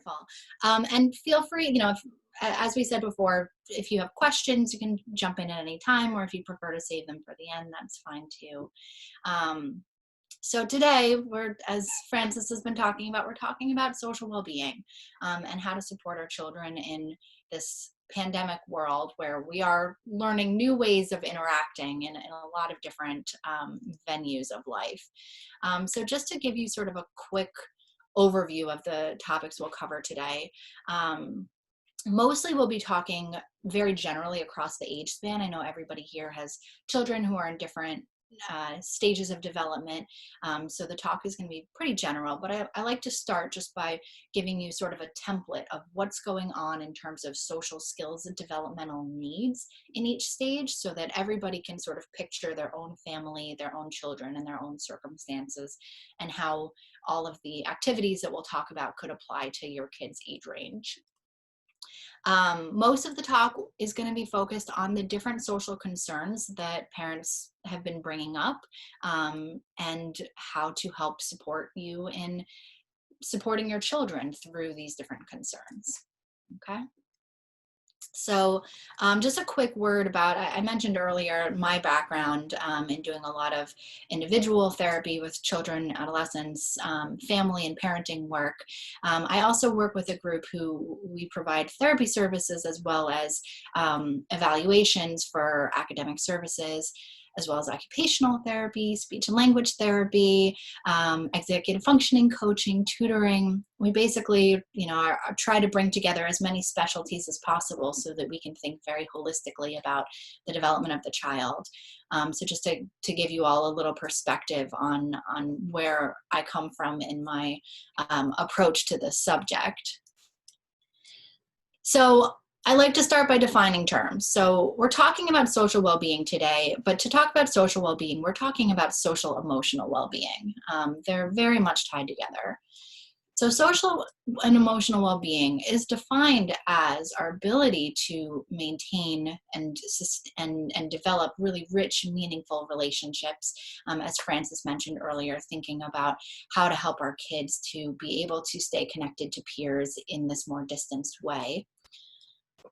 Wonderful. And feel free, as we said before, if you have questions, you can jump in at any time, or if you prefer to save them for the end, that's fine too. So today, as Frances has been talking about, we're talking about social well-being and how to support our children in this pandemic world where we are learning new ways of interacting in a lot of different venues of life. So just to give you sort of a quick overview of the topics we'll cover today, mostly we'll be talking very generally across the age span. I know everybody here has children who are in different stages of development. So the talk is going to be pretty general, but I like to start just by giving you sort of a template of what's going on in terms of social skills and developmental needs in each stage, so that everybody can sort of picture their own family, their own children, and their own circumstances, and how all of the activities that we'll talk about could apply to your kids' age range. Most of the talk is going to be focused on the different social concerns that parents have been bringing up and how to help support you in supporting your children through these different concerns. Okay. So just a quick word about, I mentioned earlier, my background in doing a lot of individual therapy with children, adolescents, family and parenting work. I also work with a group who we provide therapy services as well as evaluations for academic services, as well as occupational therapy, speech and language therapy, executive functioning coaching, tutoring. We basically, try to bring together as many specialties as possible so that we can think very holistically about the development of the child. So just to give you all a little perspective on where I come from in my approach to this subject. So I like to start by defining terms. So we're talking about social well-being today, but to talk about social well-being, we're talking about social emotional well-being. They're very much tied together. So social and emotional well-being is defined as our ability to maintain and develop really rich, meaningful relationships, as Frances mentioned earlier, thinking about how to help our kids to be able to stay connected to peers in this more distanced way.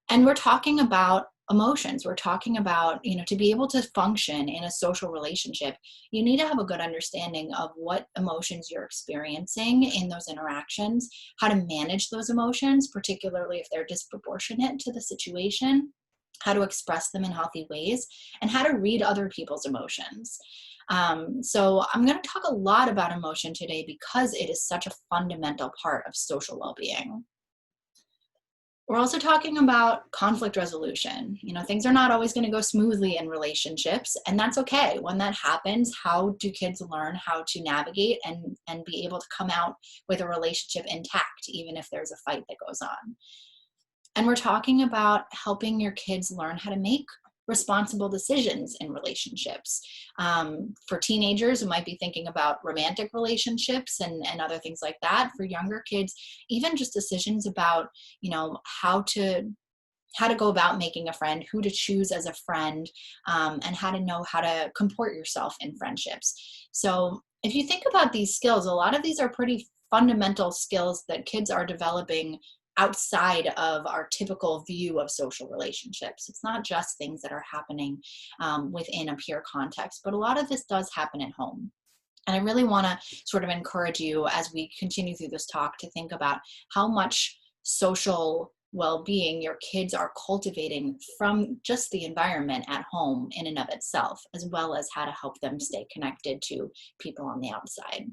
And we're talking about emotions. We're talking about, to be able to function in a social relationship, you need to have a good understanding of what emotions you're experiencing in those interactions, how to manage those emotions, particularly if they're disproportionate to the situation, how to express them in healthy ways, and how to read other people's emotions. So I'm going to talk a lot about emotion today because it is such a fundamental part of social well-being. We're also talking about conflict resolution. Things are not always going to go smoothly in relationships, and that's okay. When that happens, how do kids learn how to navigate and be able to come out with a relationship intact, even if there's a fight that goes on? And we're talking about helping your kids learn how to make responsible decisions in relationships. For teenagers who might be thinking about romantic relationships and other things like that. For younger kids, even just decisions about, how to go about making a friend, who to choose as a friend, and how to know how to comport yourself in friendships. So if you think about these skills, a lot of these are pretty fundamental skills that kids are developing outside of our typical view of social relationships. It's not just things that are happening within a peer context, but a lot of this does happen at home. And I really want to sort of encourage you as we continue through this talk to think about how much social well-being your kids are cultivating from just the environment at home in and of itself, as well as how to help them stay connected to people on the outside.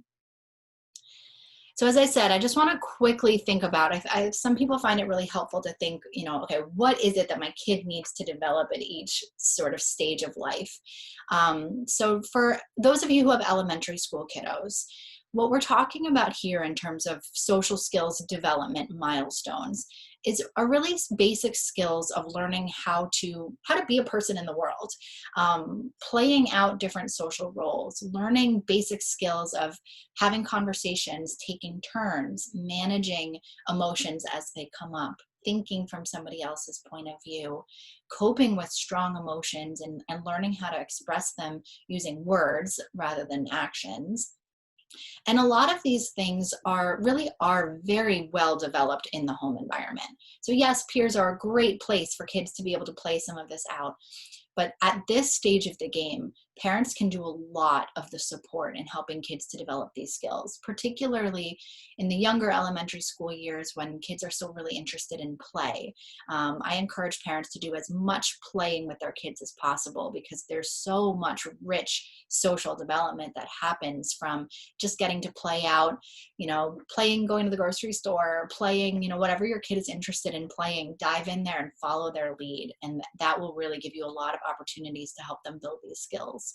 So as I said, I just want to quickly think about, some people find it really helpful to think, okay, what is it that my kid needs to develop at each sort of stage of life? So for those of you who have elementary school kiddos, what we're talking about here in terms of social skills development milestones is a really basic skills of learning how to be a person in the world, playing out different social roles, learning basic skills of having conversations, taking turns, managing emotions as they come up, thinking from somebody else's point of view, coping with strong emotions and learning how to express them using words rather than actions. And a lot of these things are very well developed in the home environment. So yes, peers are a great place for kids to be able to play some of this out. But at this stage of the game, parents can do a lot of the support in helping kids to develop these skills, particularly in the younger elementary school years when kids are still really interested in play. I encourage parents to do as much playing with their kids as possible, because there's so much rich social development that happens from just getting to play out, playing, going to the grocery store, playing, whatever your kid is interested in playing, dive in there and follow their lead. And that will really give you a lot of opportunities to help them build these skills.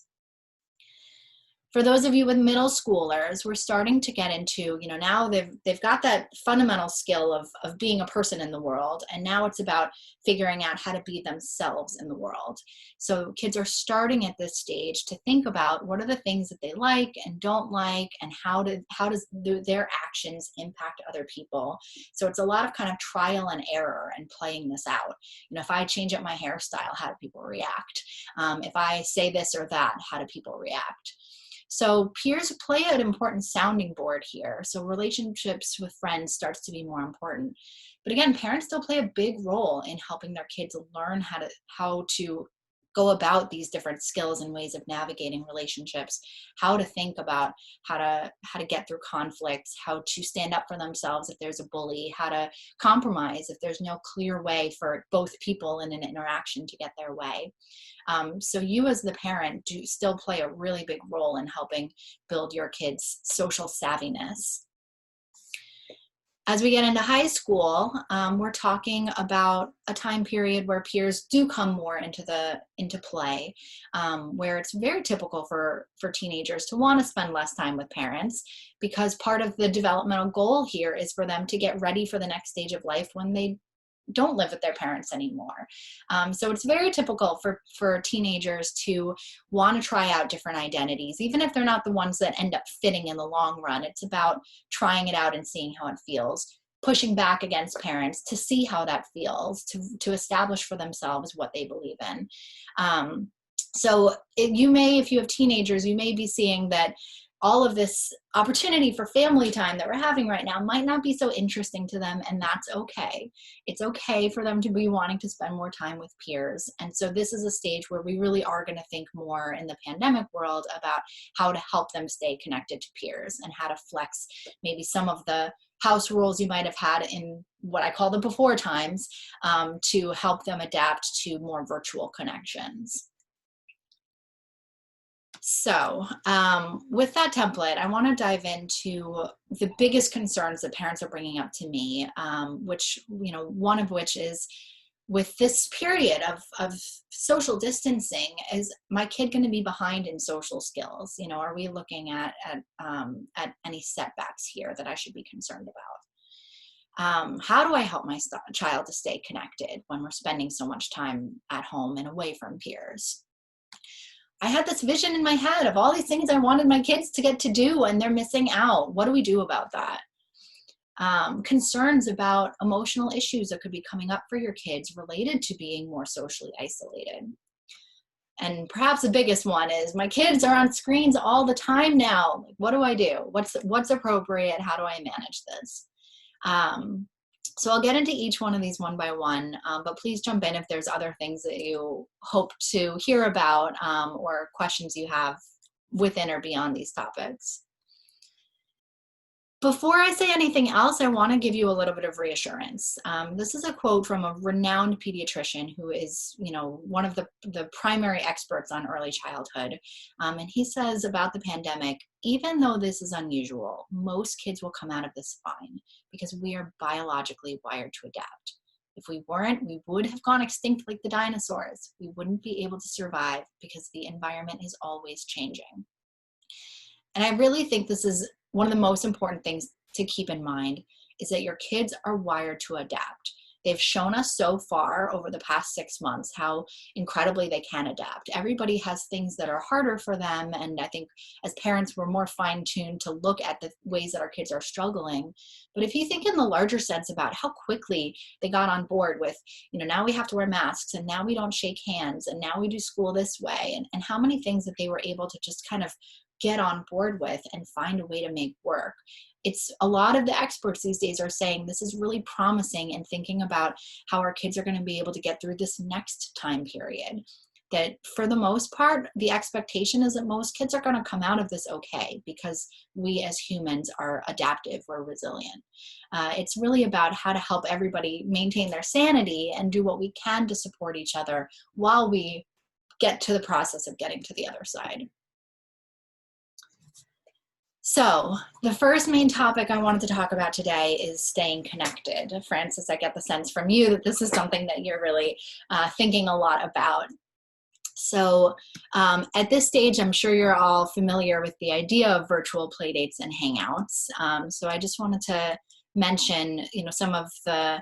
For those of you with middle schoolers, we're starting to get into, now they've got that fundamental skill of being a person in the world, and now it's about figuring out how to be themselves in the world. So kids are starting at this stage to think about what are the things that they like and don't like, and how does their actions impact other people. So it's a lot of kind of trial and error and playing this out. If I change up my hairstyle, how do people react? If I say this or that, how do people react? So peers play an important sounding board here. So relationships with friends starts to be more important. But again, parents still play a big role in helping their kids learn how to go about these different skills and ways of navigating relationships, how to think about how to get through conflicts, how to stand up for themselves if there's a bully, how to compromise if there's no clear way for both people in an interaction to get their way. So you as the parent do still play a really big role in helping build your kids' social savviness. As we get into high school, we're talking about a time period where peers do come more into play, where it's very typical for teenagers to want to spend less time with parents, because part of the developmental goal here is for them to get ready for the next stage of life when they don't live with their parents anymore. So it's very typical for teenagers to want to try out different identities, even if they're not the ones that end up fitting in the long run. It's about trying it out and seeing how it feels, pushing back against parents to see how that feels, to establish for themselves what they believe in. So if you have teenagers, you may be seeing that all of this opportunity for family time that we're having right now might not be so interesting to them, and that's okay. It's okay for them to be wanting to spend more time with peers. And so this is a stage where we really are going to think more in the pandemic world about how to help them stay connected to peers, and how to flex maybe some of the house rules you might have had in what I call the before times, to help them adapt to more virtual connections. So with that template, I want to dive into the biggest concerns that parents are bringing up to me, which, one of which is, with this period of social distancing, is my kid going to be behind in social skills? Are we looking at any setbacks here that I should be concerned about? How do I help my child to stay connected when we're spending so much time at home and away from peers? I had this vision in my head of all these things I wanted my kids to get to do, and they're missing out. What do we do about that? Concerns about emotional issues that could be coming up for your kids related to being more socially isolated. And perhaps the biggest one is, my kids are on screens all the time now. What do I do? What's appropriate? How do I manage this? So I'll get into each one of these one by one, but please jump in if there's other things that you hope to hear about, or questions you have within or beyond these topics. Before I say anything else, I want to give you a little bit of reassurance. This is a quote from a renowned pediatrician who is, one of the primary experts on early childhood. And he says about the pandemic, even though this is unusual, most kids will come out of this fine, because we are biologically wired to adapt. If we weren't, we would have gone extinct like the dinosaurs. We wouldn't be able to survive, because the environment is always changing. And I really think this is one of the most important things to keep in mind, is that your kids are wired to adapt. They've shown us so far over the past 6 months how incredibly they can adapt. Everybody has things that are harder for them, and I think as parents, we're more fine-tuned to look at the ways that our kids are struggling. But if you think in the larger sense about how quickly they got on board with, now we have to wear masks, and now we don't shake hands, and now we do school this way, and how many things that they were able to just kind of get on board with and find a way to make work. It's a lot of the experts these days are saying this is really promising and thinking about how our kids are going to be able to get through this next time period. That for the most part, the expectation is that most kids are going to come out of this okay because we as humans are adaptive, we're resilient. It's really about how to help everybody maintain their sanity and do what we can to support each other while we get to the process of getting to the other side. So the first main topic I wanted to talk about today is staying connected. Francis, I get the sense from you that this is something that you're really thinking a lot about. So at this stage, I'm sure you're all familiar with the idea of virtual playdates and Hangouts. So I just wanted to mention, some of the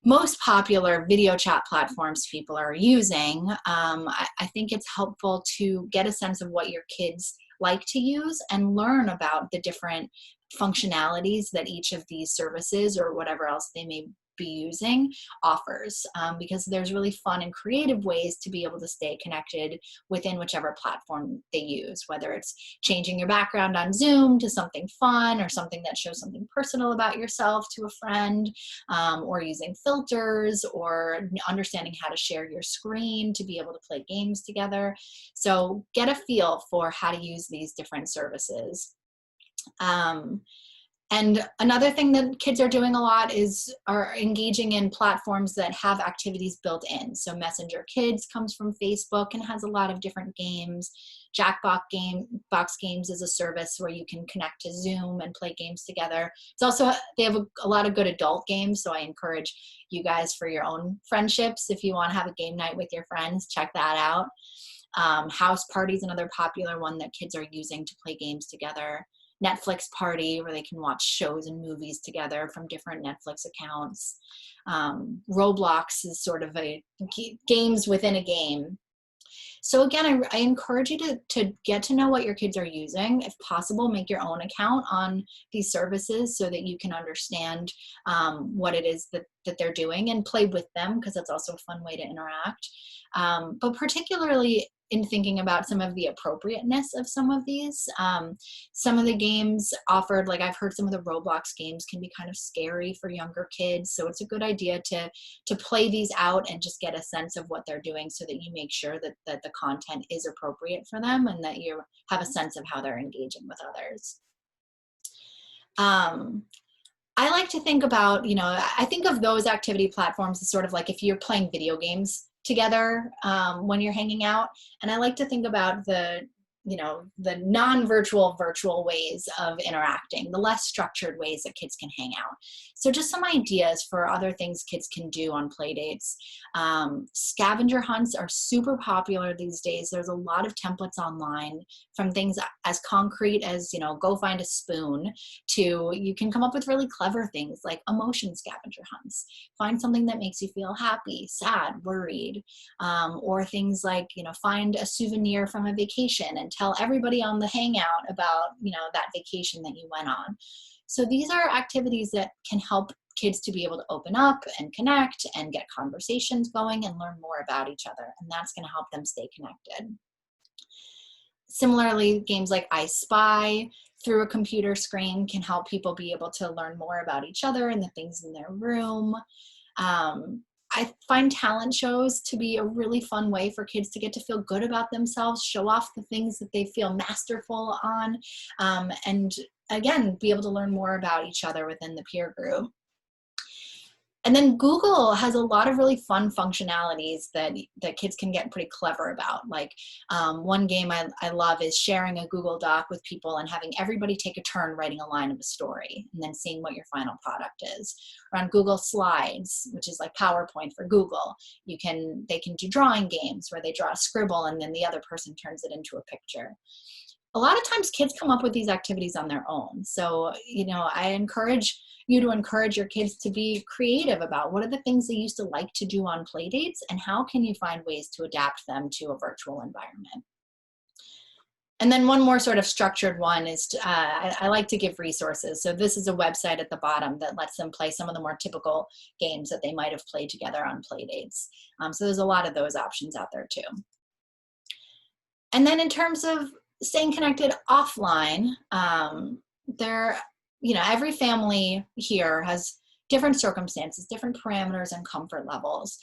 most popular video chat platforms people are using. I think it's helpful to get a sense of what your kids like to use and learn about the different functionalities that each of these services or whatever else they may be using offers, because there's really fun and creative ways to be able to stay connected within whichever platform they use, whether it's changing your background on Zoom to something fun or something that shows something personal about yourself to a friend, or using filters or understanding how to share your screen to be able to play games together. So get a feel for how to use these different services. And another thing that kids are doing a lot are engaging in platforms that have activities built in. So Messenger Kids comes from Facebook and has a lot of different games. Jackbox Games is a service where you can connect to Zoom and play games together. It's also, they have a lot of good adult games, so I encourage you guys for your own friendships, if you want to have a game night with your friends, check that out. House Party is another popular one that kids are using to play games together. Netflix Party, where they can watch shows and movies together from different Netflix accounts. Roblox is sort of a games within a game. So again, I encourage you to get to know what your kids are using. If possible, make your own account on these services so that you can understand what it is that they're doing and play with them, because that's also a fun way to interact. But particularly in thinking about some of the appropriateness of some of these. Some of the games offered, like I've heard some of the Roblox games can be kind of scary for younger kids. So it's a good idea to play these out and just get a sense of what they're doing so that you make sure that the content is appropriate for them and that you have a sense of how they're engaging with others. I like to think about, I think of those activity platforms as sort of like if you're playing video games together when you're hanging out. And I like to think about the non-virtual, virtual ways of interacting, the less structured ways that kids can hang out. So just some ideas for other things kids can do on play dates. Scavenger hunts are super popular these days. There's a lot of templates online, from things as concrete as, go find a spoon, to you can come up with really clever things like emotion scavenger hunts. Find something that makes you feel happy, sad, worried, or things like, find a souvenir from a vacation and tell everybody on the hangout about, that vacation that you went on. So these are activities that can help kids to be able to open up and connect and get conversations going and learn more about each other. And that's going to help them stay connected. Similarly, games like I Spy through a computer screen can help people be able to learn more about each other and the things in their room. I find talent shows to be a really fun way for kids to get to feel good about themselves, show off the things that they feel masterful on, and again, be able to learn more about each other within the peer group. And then Google has a lot of really fun functionalities that kids can get pretty clever about. Like one game I love is sharing a Google Doc with people and having everybody take a turn writing a line of a story and then seeing what your final product is. Or on Google Slides, which is like PowerPoint for Google, they can do drawing games where they draw a scribble and then the other person turns it into a picture. A lot of times kids come up with these activities on their own. So, I encourage you to encourage your kids to be creative about what are the things they used to like to do on play dates and how can you find ways to adapt them to a virtual environment. And then one more sort of structured one is I like to give resources. So this is a website at the bottom that lets them play some of the more typical games that they might have played together on play dates. So there's a lot of those options out there too. And then in terms of staying connected offline, there, every family here has different circumstances, different parameters and comfort levels.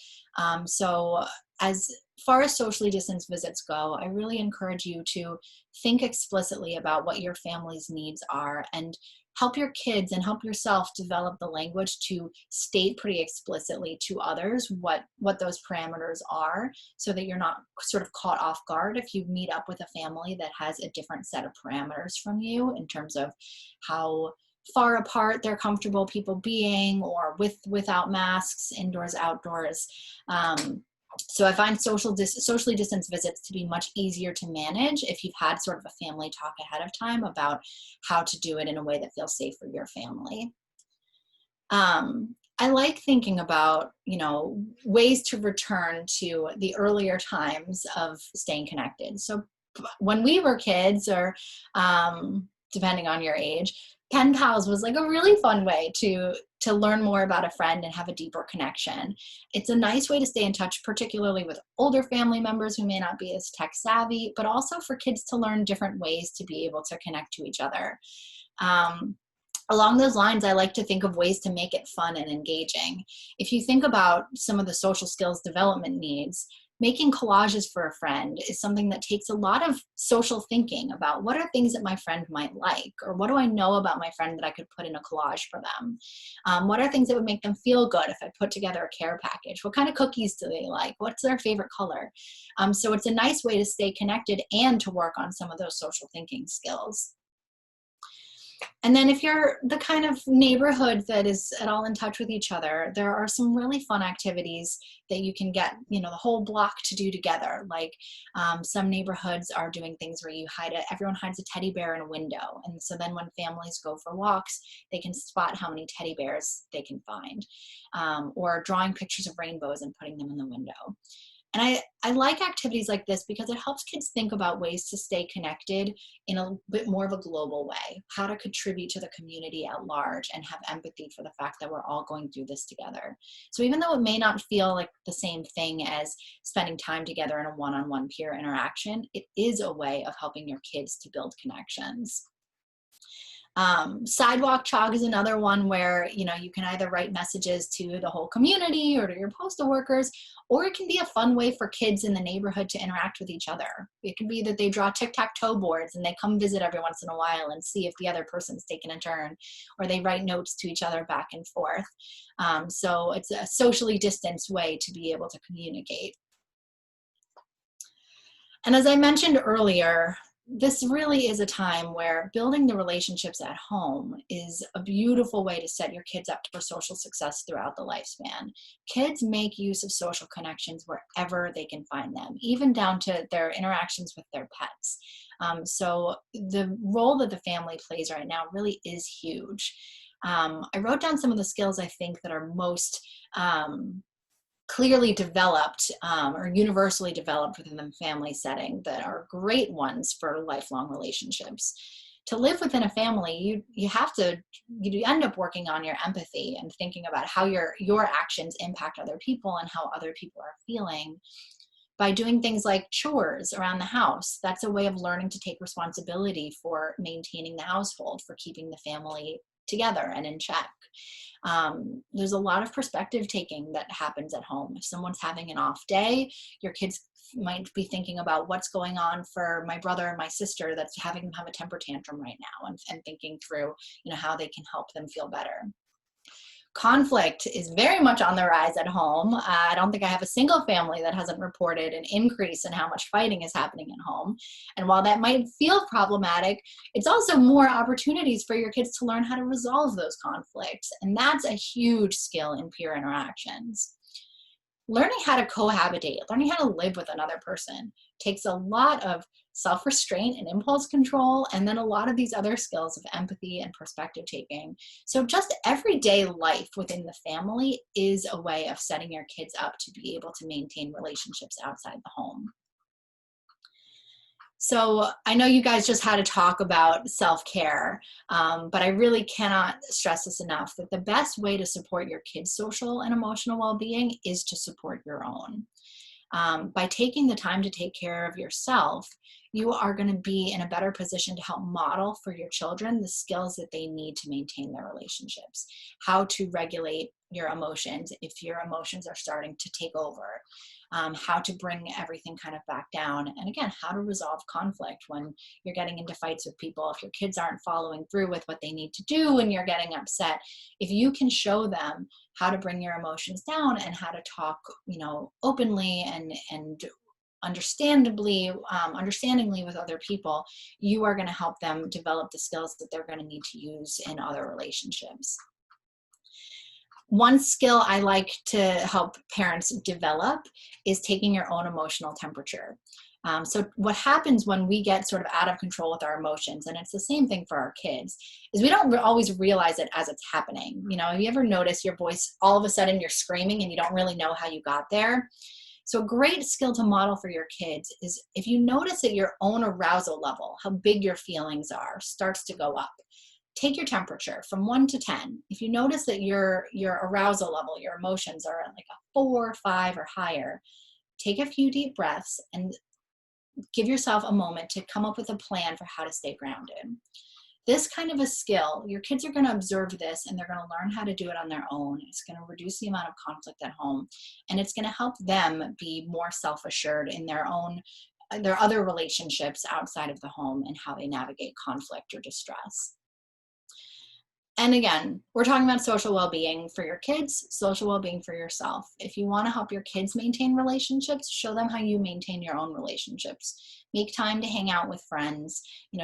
So as far as socially distanced visits go, I really encourage you to think explicitly about what your family's needs are, and help your kids and help yourself develop the language to state pretty explicitly to others what those parameters are, so that you're not sort of caught off guard if you meet up with a family that has a different set of parameters from you in terms of how far apart they're comfortable people being, or without masks, indoors, outdoors. So I find socially distanced visits to be much easier to manage if you've had sort of a family talk ahead of time about how to do it in a way that feels safe for your family. I like thinking about, ways to return to the earlier times of staying connected. So when we were kids, or depending on your age, pen pals was like a really fun way to learn more about a friend and have a deeper connection. It's a nice way to stay in touch, particularly with older family members who may not be as tech savvy, but also for kids to learn different ways to be able to connect to each other. Along those lines, I like to think of ways to make it fun and engaging. If you think about some of the social skills development needs, making collages for a friend is something that takes a lot of social thinking about what are things that my friend might like, or what do I know about my friend that I could put in a collage for them? What are things that would make them feel good if I put together a care package? What kind of cookies do they like? What's their favorite color? So it's a nice way to stay connected and to work on some of those social thinking skills. And then if you're the kind of neighborhood that is at all in touch with each other, there are some really fun activities that you can get, the whole block to do together. Like some neighborhoods are doing things where everyone hides a teddy bear in a window. And so then when families go for walks, they can spot how many teddy bears they can find, or drawing pictures of rainbows and putting them in the window. And I like activities like this because it helps kids think about ways to stay connected in a bit more of a global way, how to contribute to the community at large, and have empathy for the fact that we're all going through this together. So even though it may not feel like the same thing as spending time together in a one-on-one peer interaction, it is a way of helping your kids to build connections. Sidewalk chalk is another one where, you can either write messages to the whole community or to your postal workers, or it can be a fun way for kids in the neighborhood to interact with each other. It can be that they draw tic-tac-toe boards and they come visit every once in a while and see if the other person's taken a turn, or they write notes to each other back and forth. So it's a socially distanced way to be able to communicate. And as I mentioned earlier, this really is a time where building the relationships at home is a beautiful way to set your kids up for social success throughout the lifespan. Kids make use of social connections wherever they can find them, even down to their interactions with their pets. So the role that the family plays right now really is huge. I wrote down some of the skills I think that are most clearly developed or universally developed within the family setting that are great ones for lifelong relationships. To live within a family, you end up working on your empathy and thinking about how your actions impact other people and how other people are feeling. By doing things like chores around the house, that's a way of learning to take responsibility for maintaining the household, for keeping the family together and in check. There's a lot of perspective taking that happens at home. If someone's having an off day, your kids might be thinking about what's going on for my brother and my sister that's having them have a temper tantrum right now, and thinking through, how they can help them feel better. Conflict is very much on the rise at home. I don't think I have a single family that hasn't reported an increase in how much fighting is happening at home. And while that might feel problematic, it's also more opportunities for your kids to learn how to resolve those conflicts. And that's a huge skill in peer interactions. Learning how to cohabitate, learning how to live with another person takes a lot of self-restraint and impulse control, and then a lot of these other skills of empathy and perspective taking. So just everyday life within the family is a way of setting your kids up to be able to maintain relationships outside the home. So I know you guys just had a talk about self-care, but I really cannot stress this enough, that the best way to support your kids' social and emotional well-being is to support your own. By taking the time to take care of yourself, you are going to be in a better position to help model for your children the skills that they need to maintain their relationships, how to regulate your emotions if your emotions are starting to take over, how to bring everything kind of back down, and again, how to resolve conflict when you're getting into fights with people, if your kids aren't following through with what they need to do and you're getting upset. If you can show them how to bring your emotions down and how to talk, openly and understandingly with other people, you are going to help them develop the skills that they're going to need to use in other relationships. One skill I like to help parents develop is taking your own emotional temperature. So what happens when we get sort of out of control with our emotions, and it's the same thing for our kids, is we don't always realize it as it's happening. Have you ever noticed your voice, all of a sudden you're screaming and you don't really know how you got there? So a great skill to model for your kids is if you notice that your own arousal level, how big your feelings are, starts to go up. Take your temperature from 1 to 10. If you notice that your arousal level, your emotions are at like a 4, 5, or higher, take a few deep breaths and give yourself a moment to come up with a plan for how to stay grounded. This kind of a skill, your kids are going to observe this and they're going to learn how to do it on their own. It's going to reduce the amount of conflict at home, and it's going to help them be more self-assured in their other relationships outside of the home and how they navigate conflict or distress. And again, we're talking about social well-being for your kids, social well-being for yourself. If you want to help your kids maintain relationships, show them how you maintain your own relationships. Make time to hang out with friends,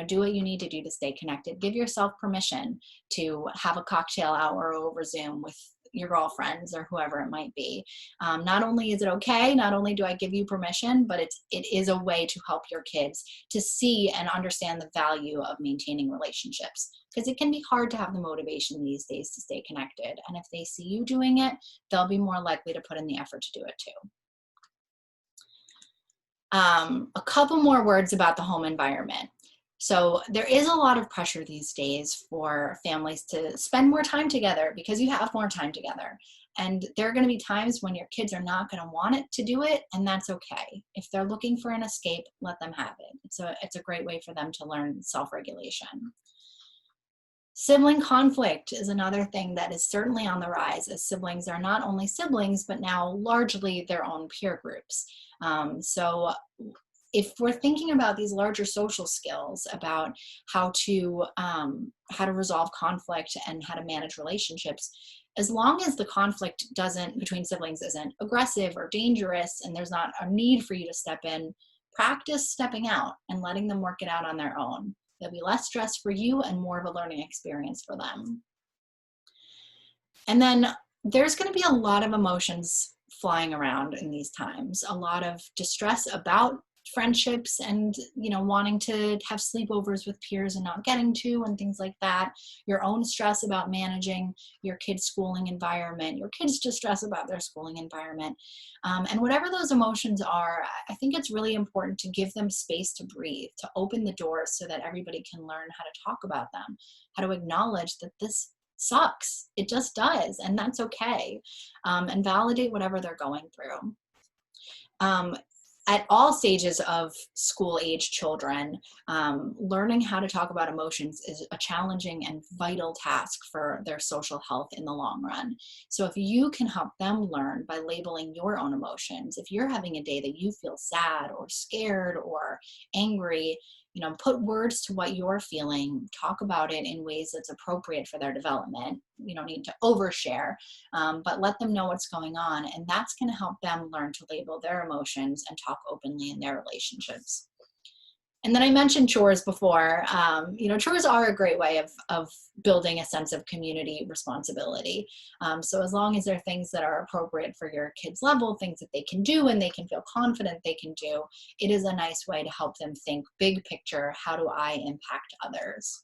do what you need to do to stay connected. Give yourself permission to have a cocktail hour over Zoom with your girlfriends or whoever it might be. Not only is it okay, not only do I give you permission, but it is a way to help your kids to see and understand the value of maintaining relationships. Because it can be hard to have the motivation these days to stay connected. And if they see you doing it, they'll be more likely to put in the effort to do it too. A couple more words about the home environment. So there is a lot of pressure these days for families to spend more time together because you have more time together. And there are going to be times when your kids are not going to want it to do it, and that's okay. If they're looking for an escape, let them have it. It's a great way for them to learn self-regulation. Sibling conflict is another thing that is certainly on the rise, as siblings are not only siblings, but now largely their own peer groups. So if we're thinking about these larger social skills about how to resolve conflict and how to manage relationships, as long as the conflict between siblings isn't aggressive or dangerous and there's not a need for you to step in, practice stepping out and letting them work it out on their own. There'll be less stress for you and more of a learning experience for them. And then there's going to be a lot of emotions flying around in these times, a lot of distress about friendships and wanting to have sleepovers with peers and not getting to, and things like that, your own stress about managing your kids' schooling environment, your kids' distress about their schooling environment, and whatever those emotions are, I think it's really important to give them space to breathe, to open the doors so that everybody can learn how to talk about them, how to acknowledge that this sucks, it just does, and that's okay, and validate whatever they're going through. At all stages of school-age children, learning how to talk about emotions is a challenging and vital task for their social health in the long run. So if you can help them learn by labeling your own emotions, if you're having a day that you feel sad or scared or angry, put words to what you're feeling, talk about it in ways that's appropriate for their development. You don't need to overshare, but let them know what's going on. And that's going to help them learn to label their emotions and talk openly in their relationships. And then I mentioned chores before. Chores are a great way of building a sense of community responsibility. So as long as they're things that are appropriate for your kids' level, things that they can do and they can feel confident they can do, it is a nice way to help them think big picture, how do I impact others?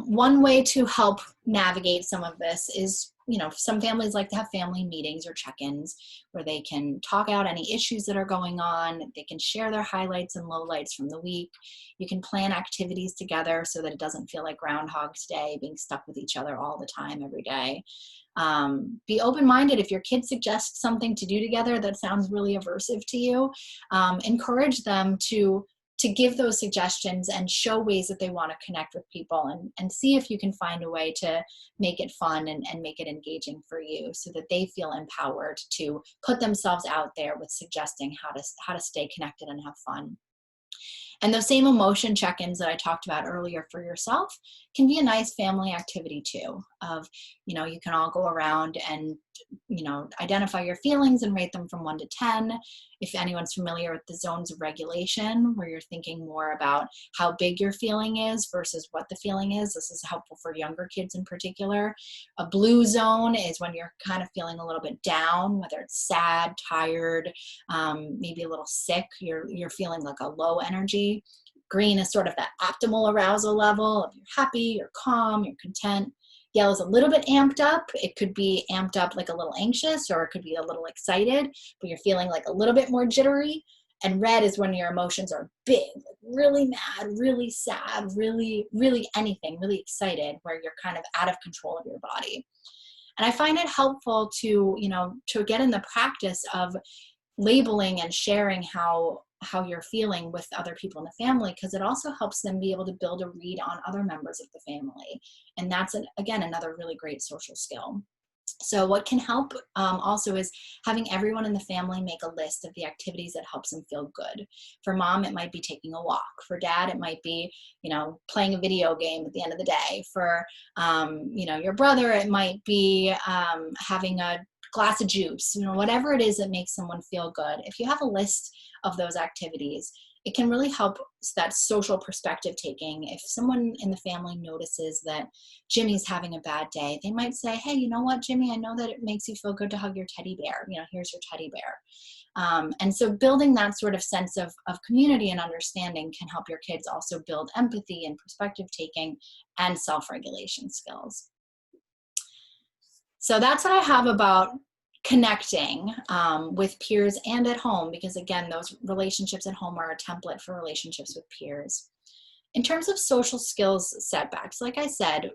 One way to help navigate some of this is, some families like to have family meetings or check-ins where they can talk out any issues that are going on. They can share their highlights and lowlights from the week. You can plan activities together so that it doesn't feel like Groundhog's Day, being stuck with each other all the time, every day. Be open-minded. If your kids suggest something to do together that sounds really aversive to you, encourage them to give those suggestions and show ways that they want to connect with people, and see if you can find a way to make it fun and make it engaging for you, so that they feel empowered to put themselves out there with suggesting how to stay connected and have fun. And those same emotion check-ins that I talked about earlier for yourself can be a nice family activity too, of, you can all go around and, identify your feelings and rate them from 1 to 10. If anyone's familiar with the zones of regulation, where you're thinking more about how big your feeling is versus what the feeling is, this is helpful for younger kids in particular. A blue zone is when you're kind of feeling a little bit down, whether it's sad, tired, maybe a little sick, you're feeling like a low energy. Green is sort of that optimal arousal level of you're happy, you're calm, you're content. Yellow is a little bit amped up. It could be amped up like a little anxious, or it could be a little excited, but you're feeling like a little bit more jittery. And red is when your emotions are big, like really mad, really sad, really, really anything, really excited, where you're kind of out of control of your body. And I find it helpful to get in the practice of labeling and sharing how you're feeling with other people in the family, because it also helps them be able to build a read on other members of the family. And that's, again, another really great social skill. So what can help also is having everyone in the family make a list of the activities that helps them feel good. For mom, it might be taking a walk. For dad, it might be, playing a video game at the end of the day. For, your brother, it might be having a glass of juice, whatever it is that makes someone feel good. If you have a list of those activities, it can really help that social perspective taking. If someone in the family notices that Jimmy's having a bad day, they might say, hey, you know what, Jimmy, I know that it makes you feel good to hug your teddy bear. Here's your teddy bear. And so building that sort of sense of community and understanding can help your kids also build empathy and perspective taking and self-regulation skills. So that's what I have about connecting with peers and at home, because again, those relationships at home are a template for relationships with peers. In terms of social skills setbacks, like I said,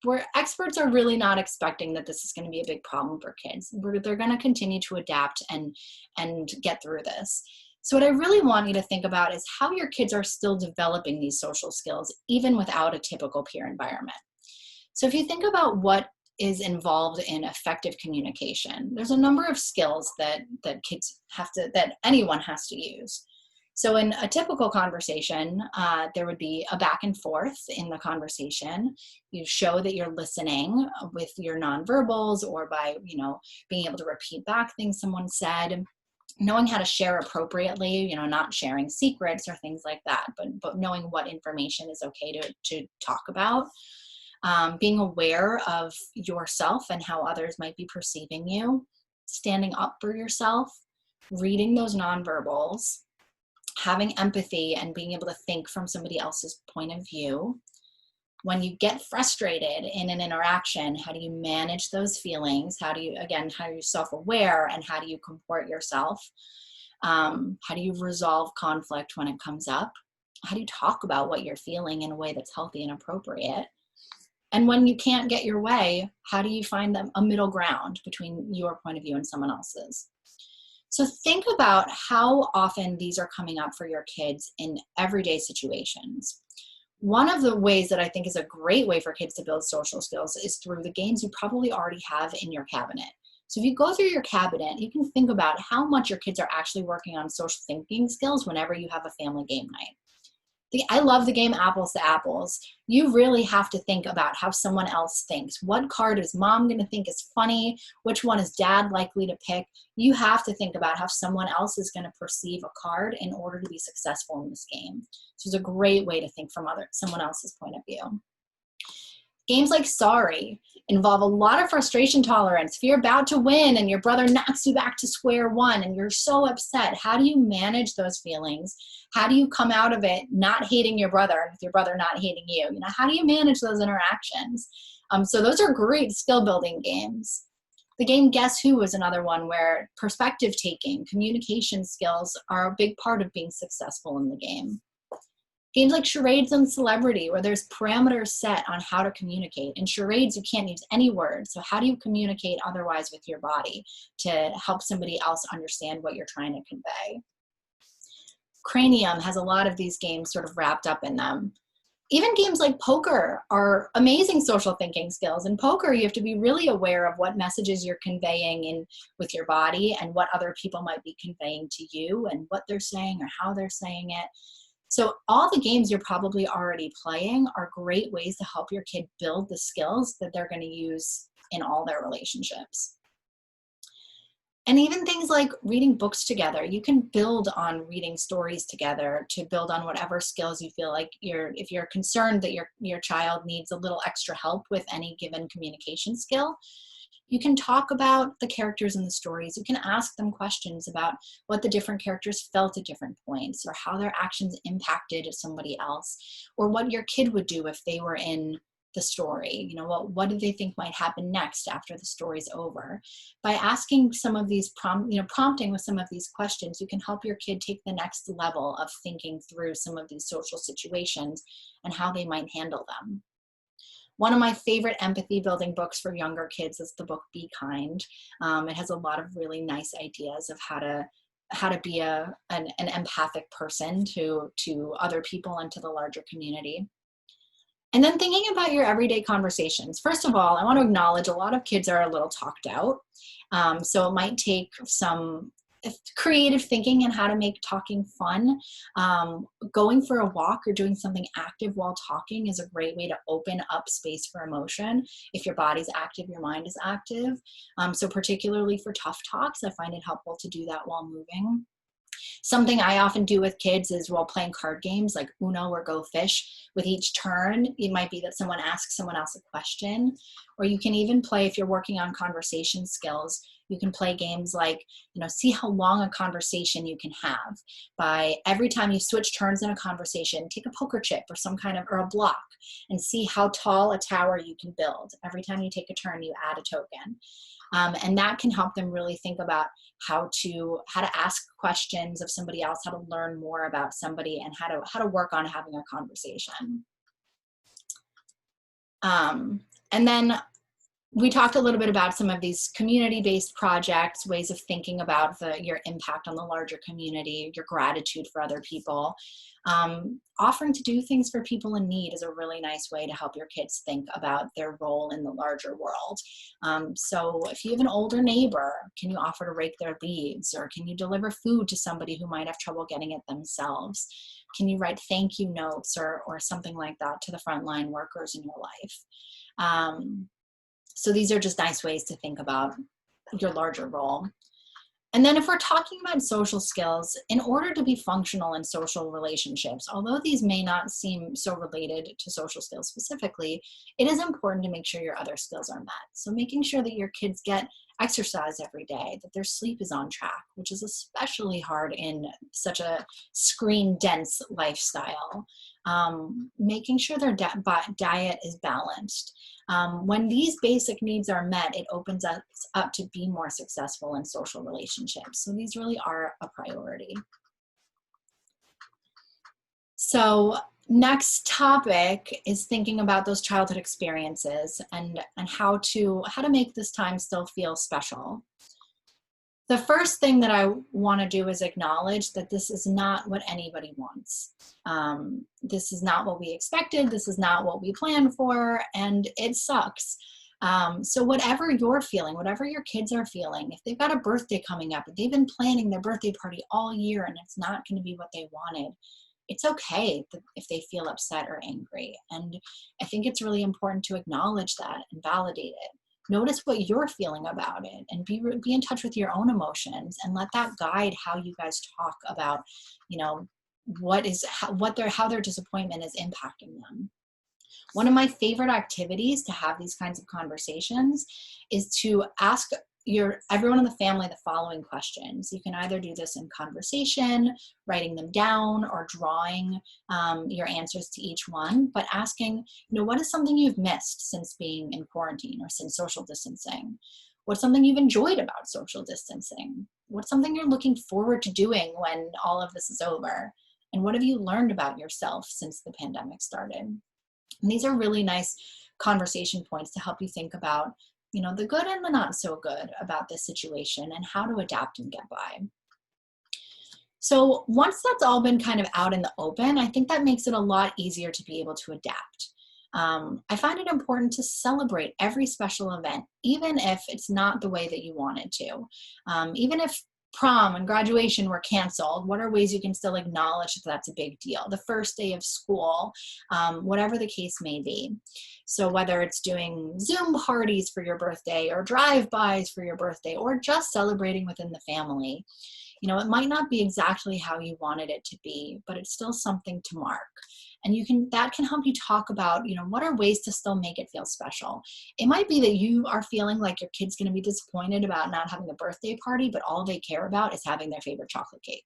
where experts are really not expecting that this is going to be a big problem for kids. They're going to continue to adapt and get through this. So what I really want you to think about is how your kids are still developing these social skills, even without a typical peer environment. So if you think about what is involved in effective communication, there's a number of skills that kids that anyone has to use. So in a typical conversation, there would be a back and forth in the conversation. You show that you're listening with your nonverbals, or by, being able to repeat back things someone said, knowing how to share appropriately, not sharing secrets or things like that, but knowing what information is okay to talk about. Being aware of yourself and how others might be perceiving you, standing up for yourself, reading those nonverbals, having empathy and being able to think from somebody else's point of view. When you get frustrated in an interaction, how do you manage those feelings? How are you self-aware, and how do you comport yourself? How do you resolve conflict when it comes up? How do you talk about what you're feeling in a way that's healthy and appropriate? And when you can't get your way, how do you find a middle ground between your point of view and someone else's? So think about how often these are coming up for your kids in everyday situations. One of the ways that I think is a great way for kids to build social skills is through the games you probably already have in your cabinet. So if you go through your cabinet, you can think about how much your kids are actually working on social thinking skills whenever you have a family game night. I love the game Apples to Apples. You really have to think about how someone else thinks. What card is mom going to think is funny? Which one is dad likely to pick? You have to think about how someone else is going to perceive a card in order to be successful in this game. So it's a great way to think from someone else's point of view. Games like Sorry involve a lot of frustration tolerance. If you're about to win and your brother knocks you back to square one and you're so upset, how do you manage those feelings? How do you come out of it not hating your brother, with your brother not hating you? How do you manage those interactions? So those are great skill building games. The game Guess Who is another one where perspective taking, communication skills are a big part of being successful in the game. Games like charades and celebrity, where there's parameters set on how to communicate. In charades, you can't use any words. So how do you communicate otherwise with your body to help somebody else understand what you're trying to convey? Cranium has a lot of these games sort of wrapped up in them. Even games like poker are amazing social thinking skills. In poker, you have to be really aware of what messages you're conveying in with your body and what other people might be conveying to you and what they're saying or how they're saying it. So all the games you're probably already playing are great ways to help your kid build the skills that they're going to use in all their relationships. And even things like reading books together, you can build on reading stories together to build on whatever skills you feel like if you're concerned that your child needs a little extra help with any given communication skill, you can talk about the characters in the stories. You can ask them questions about what the different characters felt at different points, or how their actions impacted somebody else, or what your kid would do if they were in the story. You know, what do they think might happen next after the story's over? By asking some of these prompting with some of these questions, you can help your kid take the next level of thinking through some of these social situations and how they might handle them. One of my favorite empathy building books for younger kids is the book Be Kind. It has a lot of really nice ideas of how to be an empathic person to other people and to the larger community. And then thinking about your everyday conversations. First of all, I want to acknowledge a lot of kids are a little talked out. So it might take some creative thinking and how to make talking fun. Going for a walk or doing something active while talking is a great way to open up space for emotion. If your body's active, your mind is active. So particularly for tough talks, I find it helpful to do that while moving. Something I often do with kids is role playing card games like Uno or Go Fish. With each turn, it might be that someone asks someone else a question, or you can even play, if you're working on conversation skills, you can play games like, see how long a conversation you can have. By every time you switch turns in a conversation, take a poker chip or a block and see how tall a tower you can build. Every time you take a turn, you add a token. And that can help them really think about how to ask questions of somebody else, how to learn more about somebody, and how to work on having a conversation. And then we talked a little bit about some of these community-based projects, ways of thinking about your impact on the larger community, your gratitude for other people. Offering to do things for people in need is a really nice way to help your kids think about their role in the larger world. So if you have an older neighbor, can you offer to rake their leaves? Or can you deliver food to somebody who might have trouble getting it themselves? Can you write thank you notes or something like that to the frontline workers in your life? So these are just nice ways to think about your larger role. And then if we're talking about social skills, in order to be functional in social relationships, although these may not seem so related to social skills specifically, it is important to make sure your other skills are met. So making sure that your kids get exercise every day, that their sleep is on track, which is especially hard in such a screen-dense lifestyle. Making sure their diet is balanced. When these basic needs are met, it opens us up to be more successful in social relationships. So these really are a priority. So next topic is thinking about those childhood experiences and how to make this time still feel special. The first thing that I want to do is acknowledge that this is not what anybody wants. This is not what we expected. This is not what we planned for, and it sucks. So whatever you're feeling, whatever your kids are feeling, if they've got a birthday coming up, if they've been planning their birthday party all year and it's not going to be what they wanted, it's okay if they feel upset or angry. And I think it's really important to acknowledge that and validate it. Notice what you're feeling about it and be in touch with your own emotions and let that guide how you guys talk about, how their disappointment is impacting them. One of my favorite activities to have these kinds of conversations is to ask everyone in the family the following questions. You can either do this in conversation, writing them down, or drawing your answers to each one, but asking, what is something you've missed since being in quarantine or since social distancing? What's something you've enjoyed about social distancing? What's something you're looking forward to doing when all of this is over? And what have you learned about yourself since the pandemic started? And these are really nice conversation points to help you think about, the good and the not so good about this situation and how to adapt and get by. So once that's all been kind of out in the open, I think that makes it a lot easier to be able to adapt. I find it important to celebrate every special event, even if it's not the way that you wanted to. Even if prom and graduation were canceled, what are ways you can still acknowledge that that's a big deal? The first day of school, whatever the case may be. So whether it's doing Zoom parties for your birthday or drive-bys for your birthday or just celebrating within the family, it might not be exactly how you wanted it to be, but it's still something to mark. And that can help you talk about, what are ways to still make it feel special. It might be that you are feeling like your kid's going to be disappointed about not having a birthday party, but all they care about is having their favorite chocolate cake.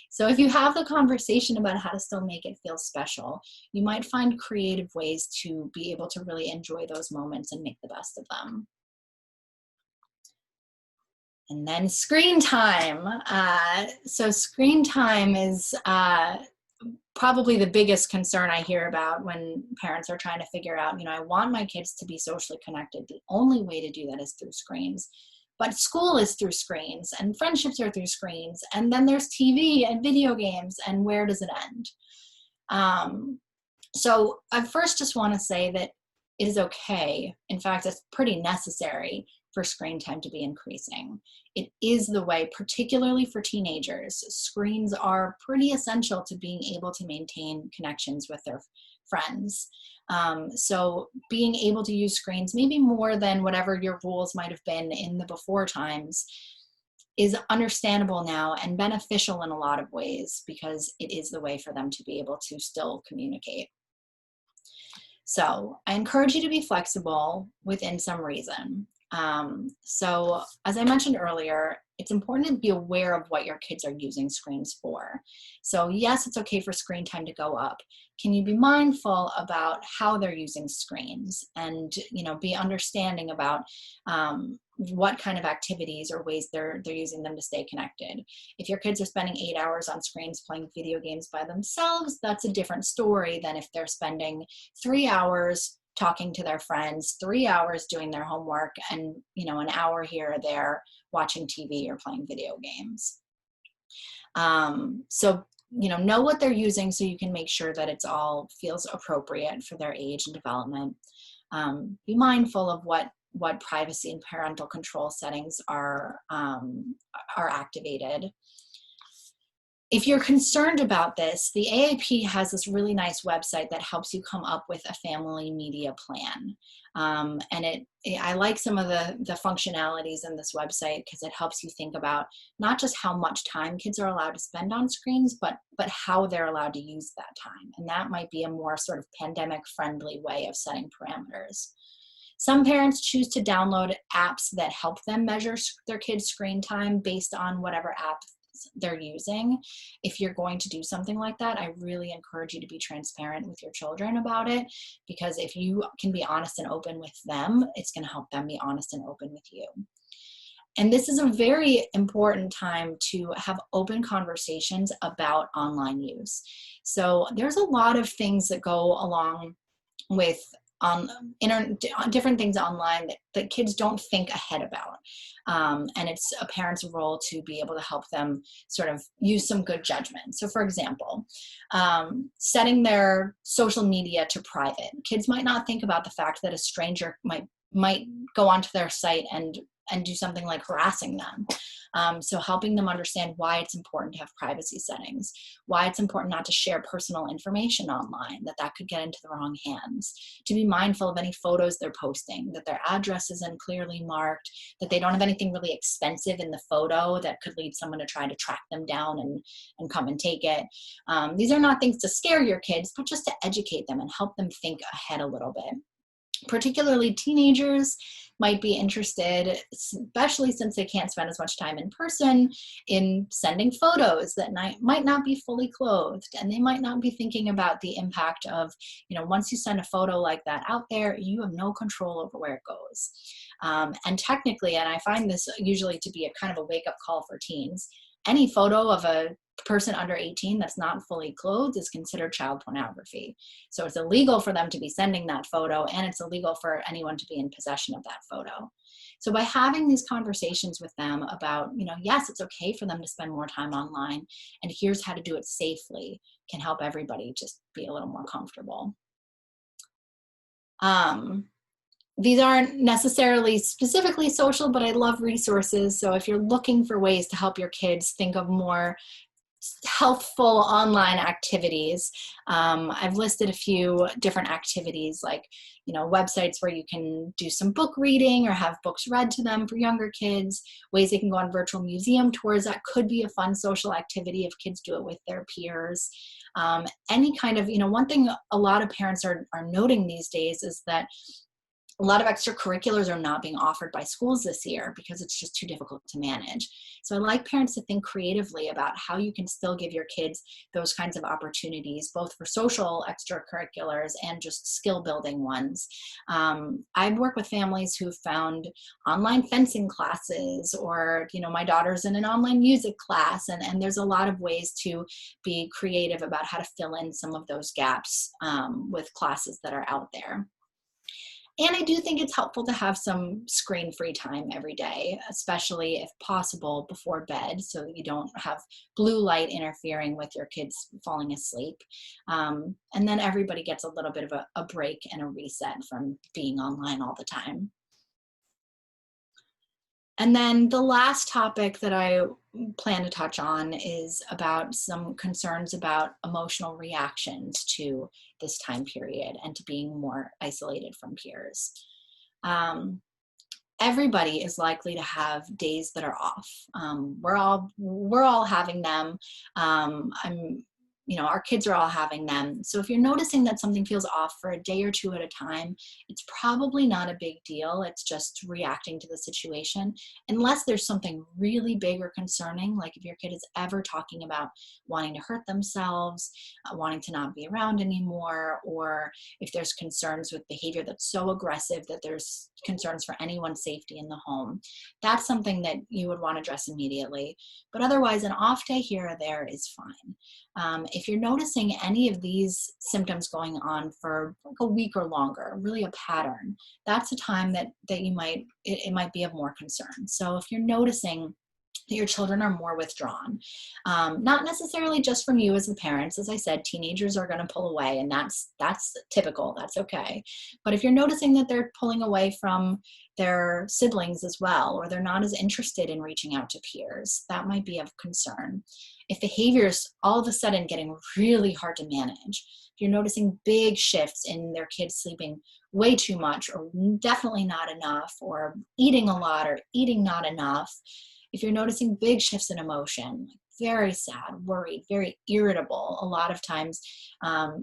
So if you have the conversation about how to still make it feel special, you might find creative ways to be able to really enjoy those moments and make the best of them. And then screen time. So screen time is probably the biggest concern I hear about when parents are trying to figure out, I want my kids to be socially connected. The only way to do that is through screens. But school is through screens, and friendships are through screens, and then there's TV and video games, and where does it end? So I first just want to say that it is okay. In fact, it's pretty necessary for screen time to be increasing. It is the way, particularly for teenagers. Screens are pretty essential to being able to maintain connections with their friends. So being able to use screens, maybe more than whatever your rules might have been in the before times, is understandable now and beneficial in a lot of ways because it is the way for them to be able to still communicate. So I encourage you to be flexible within some reason. So as I mentioned earlier, it's important to be aware of what your kids are using screens for. So yes, it's okay for screen time to go up. Can you be mindful about how they're using screens and, be understanding about what kind of activities or ways they're using them to stay connected. If your kids are spending 8 hours on screens playing video games by themselves, that's a different story than if they're spending 3 hours talking to their friends, 3 hours doing their homework, and an hour here or there watching TV or playing video games. So know what they're using so you can make sure that it's all feels appropriate for their age and development. Be mindful of what privacy and parental control settings are activated. If you're concerned about this, the AAP has this really nice website that helps you come up with a family media plan. And I like some of the functionalities in this website because it helps you think about not just how much time kids are allowed to spend on screens, but how they're allowed to use that time. And that might be a more sort of pandemic-friendly way of setting parameters. Some parents choose to download apps that help them measure their kids' screen time based on whatever app they're using. If you're going to do something like that, I really encourage you to be transparent with your children about it, because if you can be honest and open with them, it's going to help them be honest and open with you. And this is a very important time to have open conversations about online use. So there's a lot of things that go along with different things online that kids don't think ahead about. And it's a parent's role to be able to help them sort of use some good judgment. So for example, setting their social media to private. Kids might not think about the fact that a stranger might go onto their site and do something like harassing them. So helping them understand why it's important to have privacy settings, why it's important not to share personal information online, that could get into the wrong hands, to be mindful of any photos they're posting, that their address isn't clearly marked, that they don't have anything really expensive in the photo that could lead someone to try to track them down and come and take it. These are not things to scare your kids, but just to educate them and help them think ahead a little bit. Particularly teenagers might be interested, especially since they can't spend as much time in person, in sending photos that might not be fully clothed, and they might not be thinking about the impact of, once you send a photo like that out there, you have no control over where it goes. And technically, and I find this usually to be a kind of a wake-up call for teens, any photo of a person under 18 that's not fully clothed is considered child pornography. So it's illegal for them to be sending that photo, and it's illegal for anyone to be in possession of that photo. So by having these conversations with them about, yes, it's okay for them to spend more time online, and here's how to do it safely, can help everybody just be a little more comfortable. These aren't necessarily specifically social, but I love resources. So if you're looking for ways to help your kids think of more healthful online activities, I've listed a few different activities, like websites where you can do some book reading or have books read to them for younger kids, ways they can go on virtual museum tours. That could be a fun social activity if kids do it with their peers. Any kind of, one thing a lot of parents are noting these days is that a lot of extracurriculars are not being offered by schools this year because it's just too difficult to manage. So I like parents to think creatively about how you can still give your kids those kinds of opportunities, both for social extracurriculars and just skill building ones. I work with families who found online fencing classes, or, my daughter's in an online music class, and there's a lot of ways to be creative about how to fill in some of those gaps with classes that are out there. And I do think it's helpful to have some screen-free time every day, especially if possible before bed, so that you don't have blue light interfering with your kids falling asleep. And then everybody gets a little bit of a break and a reset from being online all the time. And then the last topic that I plan to touch on is about some concerns about emotional reactions to this time period and to being more isolated from peers. Everybody is likely to have days that are off. We're all having them. Our kids are all having them. So if you're noticing that something feels off for a day or two at a time, it's probably not a big deal. It's just reacting to the situation, unless there's something really big or concerning, like if your kid is ever talking about wanting to hurt themselves, wanting to not be around anymore, or if there's concerns with behavior that's so aggressive that there's concerns for anyone's safety in the home. That's something that you would want to address immediately. But otherwise, an off day here or there is fine. If you're noticing any of these symptoms going on for like a week or longer, really a pattern, that's a time that it might be of more concern. So if you're noticing that your children are more withdrawn, not necessarily just from you as the parents. As I said, teenagers are going to pull away, and that's typical. That's okay. But if you're noticing that they're pulling away from their siblings as well, or they're not as interested in reaching out to peers, that might be of concern. If behavior's all of a sudden getting really hard to manage, if you're noticing big shifts in their kids sleeping way too much, or definitely not enough, or eating a lot, or eating not enough, if you're noticing big shifts in emotion, very sad, worried, very irritable, a lot of times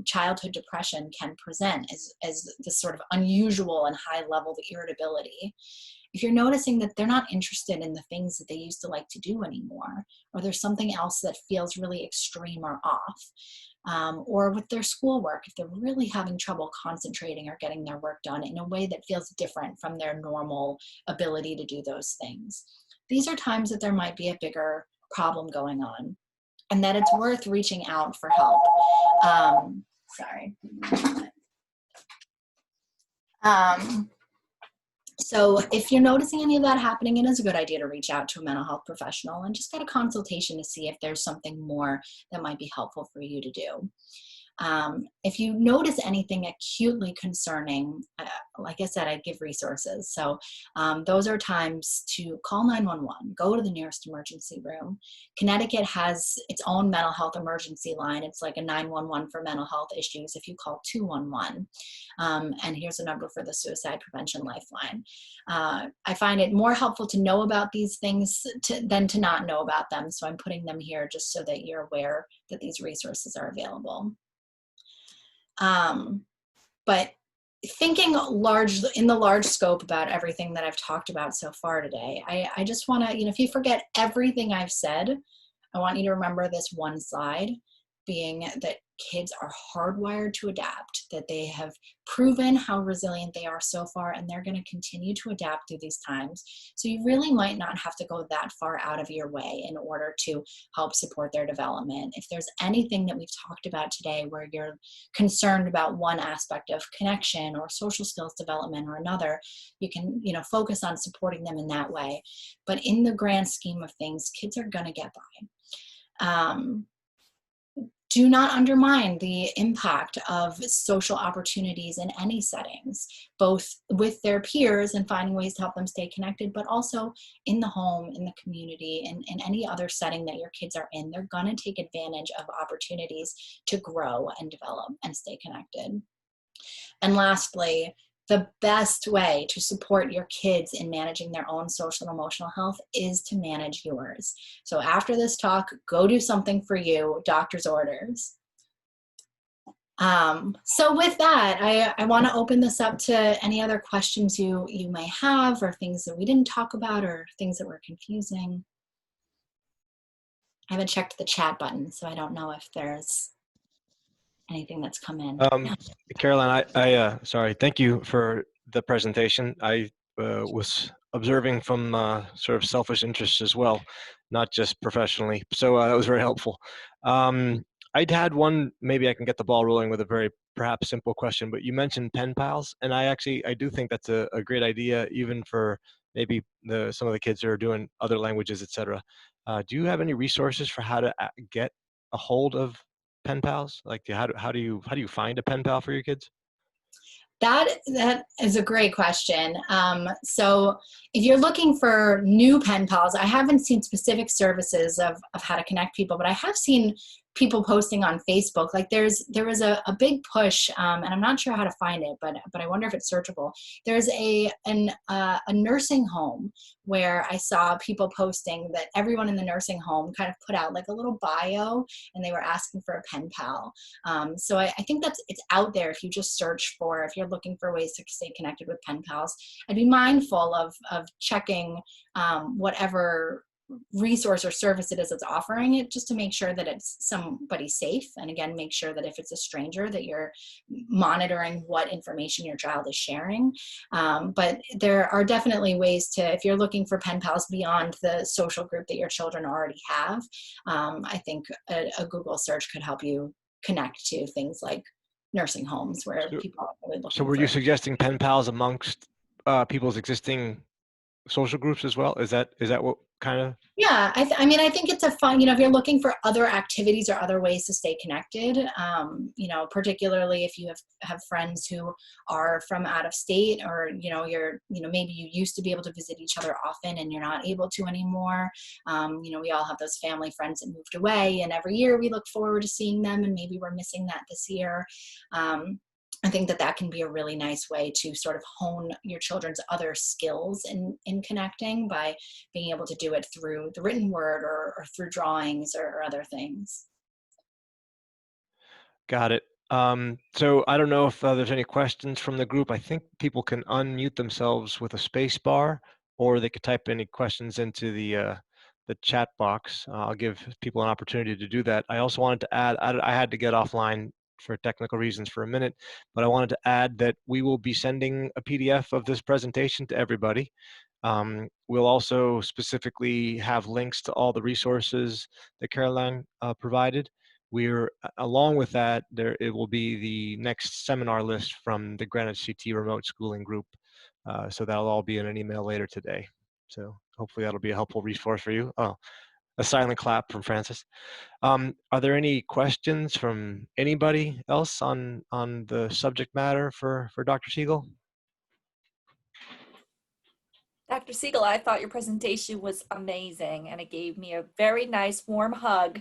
childhood depression can present as this sort of unusual and high level of irritability. If you're noticing that they're not interested in the things that they used to like to do anymore, or there's something else that feels really extreme or off, or with their schoolwork, if they're really having trouble concentrating or getting their work done in a way that feels different from their normal ability to do those things. These are times that there might be a bigger problem going on, and that it's worth reaching out for help. So if you're noticing any of that happening, it is a good idea to reach out to a mental health professional and just get a consultation to see if there's something more that might be helpful for you to do. If you notice anything acutely concerning, like I said, I give resources. So those are times to call 911, go to the nearest emergency room. Connecticut has its own mental health emergency line. It's like a 911 for mental health issues if you call 211. And here's a number for the Suicide Prevention Lifeline. I find it more helpful to know about these things than to not know about them. So I'm putting them here just so that you're aware that these resources are available. But thinking in the large scope about everything that I've talked about so far today, I just want to, if you forget everything I've said, I want you to remember this one slide, being that kids are hardwired to adapt, that they have proven how resilient they are so far, and they're going to continue to adapt through these times. So you really might not have to go that far out of your way in order to help support their development. If there's anything that we've talked about today where you're concerned about one aspect of connection or social skills development or another, you can, focus on supporting them in that way. But in the grand scheme of things, kids are going to get by. Do not undermine the impact of social opportunities in any settings, both with their peers and finding ways to help them stay connected, but also in the home, in the community, and in any other setting that your kids are in. They're going to take advantage of opportunities to grow and develop and stay connected. And lastly, the best way to support your kids in managing their own social and emotional health is to manage yours. So after this talk, go do something for you, doctor's orders. So with that, I want to open this up to any other questions you may have, or things that we didn't talk about, or things that were confusing. I haven't checked the chat button, so I don't know if there's anything that's come in. Caroline, sorry, thank you for the presentation. I was observing from sort of selfish interests as well, not just professionally. So that was very helpful. I'd had one, maybe I can get the ball rolling with a very perhaps simple question, but you mentioned pen pals, and I do think that's a great idea, even for maybe some of the kids who are doing other languages, etc. Do you have any resources for how to get a hold of pen pals? Like, how do you find a pen pal for your kids? That is a great question. So if you're looking for new pen pals, I haven't seen specific services of how to connect people, but I have seen people posting on Facebook. Like there was a big push, and I'm not sure how to find it, but I wonder if it's searchable. There's a nursing home where I saw people posting that everyone in the nursing home kind of put out like a little bio, and they were asking for a pen pal. So I think it's out there if you just search for, if you're looking for ways to stay connected with pen pals. I'd be mindful of checking whatever resource or service it is that's offering it, just to make sure that it's somebody safe. And again, make sure that if it's a stranger, that you're monitoring what information your child is sharing. But there are definitely ways to, if you're looking for pen pals beyond the social group that your children already have, I think a Google search could help you connect to things like nursing homes where people are really looking. So were you suggesting pen pals amongst people's existing social groups as well? Is that what kind of? Yeah, I mean, I think it's a fun, if you're looking for other activities or other ways to stay connected, particularly if you have friends who are from out of state, or, maybe you used to be able to visit each other often and you're not able to anymore. We all have those family friends that moved away, and every year we look forward to seeing them, and maybe we're missing that this year. I think that can be a really nice way to sort of hone your children's other skills in connecting, by being able to do it through the written word or through drawings or other things. Got it. So I don't know if there's any questions from the group. I think people can unmute themselves with a space bar, or they could type any questions into the chat box. I'll give people an opportunity to do that. I also wanted to add, I had to get offline for technical reasons for a minute, but I wanted to add that we will be sending a PDF of this presentation to everybody. We'll also specifically have links to all the resources that Caroline provided. Along with that, it will be the next seminar list from the Greenwich CT remote schooling group. So that'll all be in an email later today. So hopefully that'll be a helpful resource for you. Oh, a silent clap from Francis. Are there any questions from anybody else on the subject matter for Dr. Siegel? Dr. Siegel, I thought your presentation was amazing, and it gave me a very nice warm hug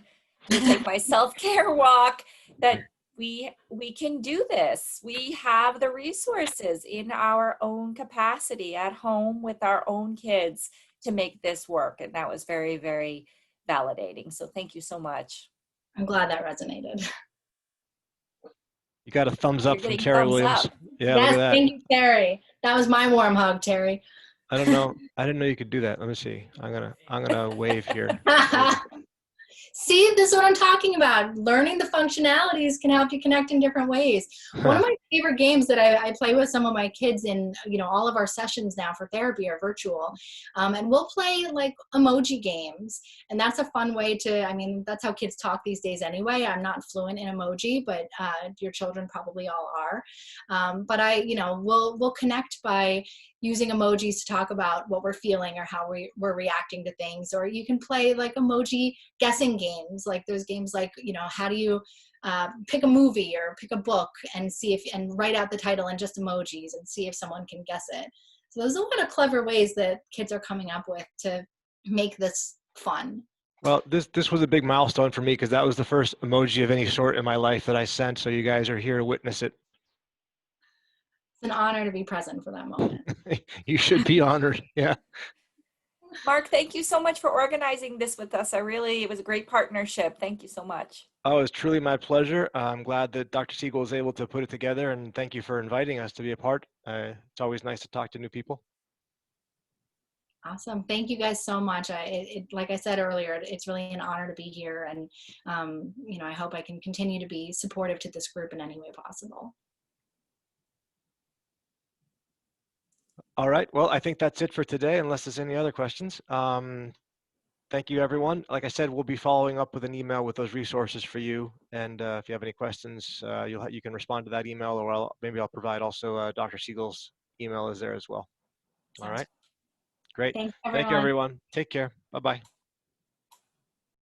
to take my self-care walk, that we can do this. We have the resources in our own capacity at home with our own kids to make this work. And that was very, very validating. So thank you so much. I'm glad that resonated. You got a thumbs up from Terry Williams. Yeah, yes, look at that. Thank you, Terry. That was my warm hug, Terry. I don't know. I didn't know you could do that. Let me see. I'm gonna wave here. See, this is what I'm talking about. Learning the functionalities can help you connect in different ways. One of my favorite games that I play with some of my kids in, all of our sessions now for therapy are virtual. And we'll play like emoji games. And that's a fun way to, that's how kids talk these days anyway. I'm not fluent in emoji, but your children probably all are. But we'll connect by using emojis to talk about what we're feeling or how we're reacting to things. Or you can play like emoji guessing games. Like there's games like, how do you pick a movie or pick a book and and write out the title in just emojis and see if someone can guess it. So there's a lot of clever ways that kids are coming up with to make this fun. Well, this was a big milestone for me because that was the first emoji of any sort in my life that I sent. So you guys are here to witness it. It's an honor to be present for that moment. You should be honored. Yeah. Mark, thank you so much for organizing this with us. It was a great partnership. Thank you so much. Oh, it's truly my pleasure. I'm glad that Dr. Siegel was able to put it together, and thank you for inviting us to be a part. It's always nice to talk to new people. Awesome. Thank you guys so much. Like I said earlier, it's really an honor to be here. And, I hope I can continue to be supportive to this group in any way possible. All right. Well, I think that's it for today, unless there's any other questions. Thank you, everyone. Like I said, we'll be following up with an email with those resources for you. And if you have any questions, you can respond to that email, or maybe I'll provide also Dr. Siegel's email is there as well. All right. Great. Thanks, Thank you, everyone. Take care. Bye-bye.